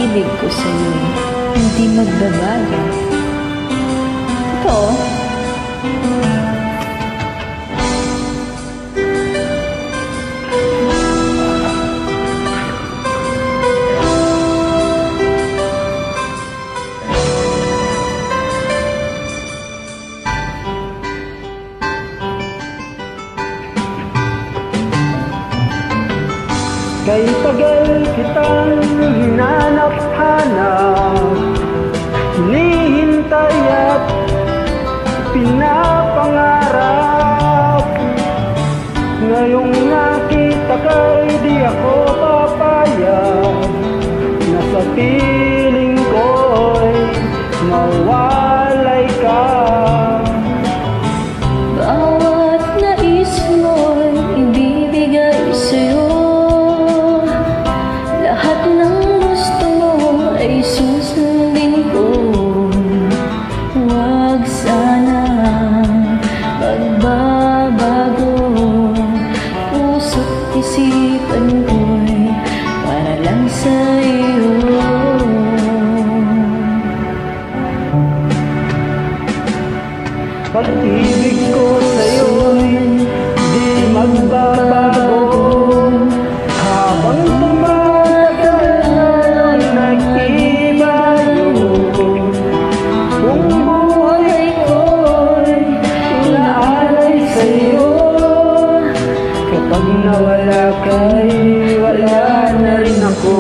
pag-ibig ko sa'yo'y hindi magbabago. Ito, kay tagal kitang hinanap-hanap, hinihintay at pinapangarap. Ngayong nakita ka'y di ako papayag, na sa piling ko'y mawalay ka. bawat nais mo'y ibibigay sa'yo, lahat ng gusto mo ay susundin ko. Huwag sana magbabago, puso't isipan ko'y para lang sa'yo. Pag-ibig ko sa'yo'y di magbabago, habang tumatagal nag-iba yun. Kung buhay ko'y inaalay sa'yo, kapag nawala ka'y wala na rin ako.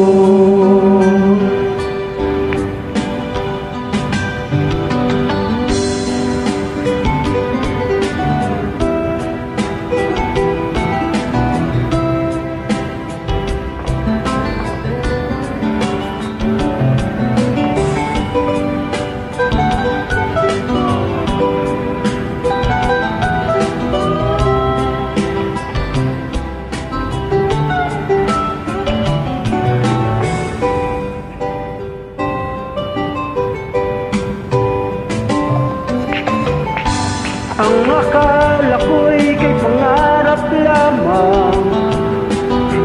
Ang akala ko'y kay pangarap lamang,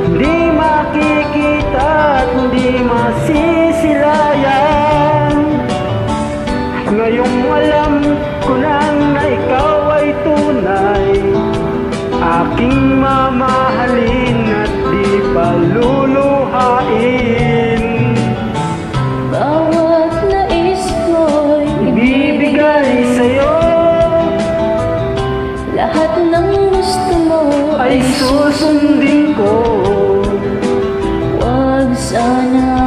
hindi makikita at hindi masisilayan. Ngayong alam ko nang na ikaw ay tunay, aking mamahalin at di paluluhain. Bawat nais mo'y ibibigay sa'yo, lahat ng gusto mo ay susundin ko. Huwag sana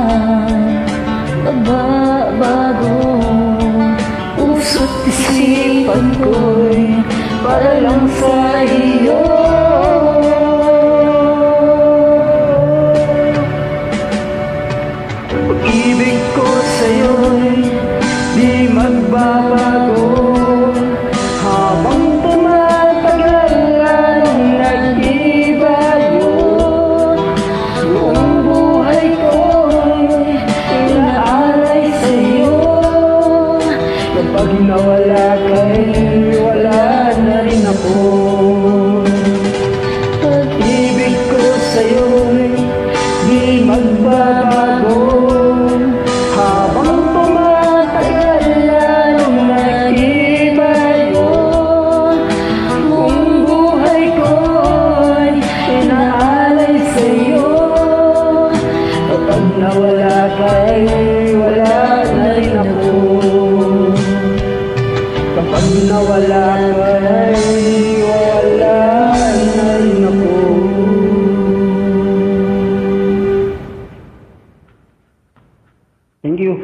magbabago, puso't isipan ko'y para lang sa iyo. Pag-ibig ko sa'yo'y di magbabago, habang tumatagal lalong nag-iba yun. Buong buhay ko'y inaalay sa'yo, kapag nawala ka'y wala na rin ako. Pag-ibig ko sa'yo'y di magbabago, habang tumatagal lalong nag-iba yun. Buong buhay ko'y inaalay sa'yo, kapag nawala ka'y wala na rin ako. Kapag nawala ka'y wala na rin ako. Thank you.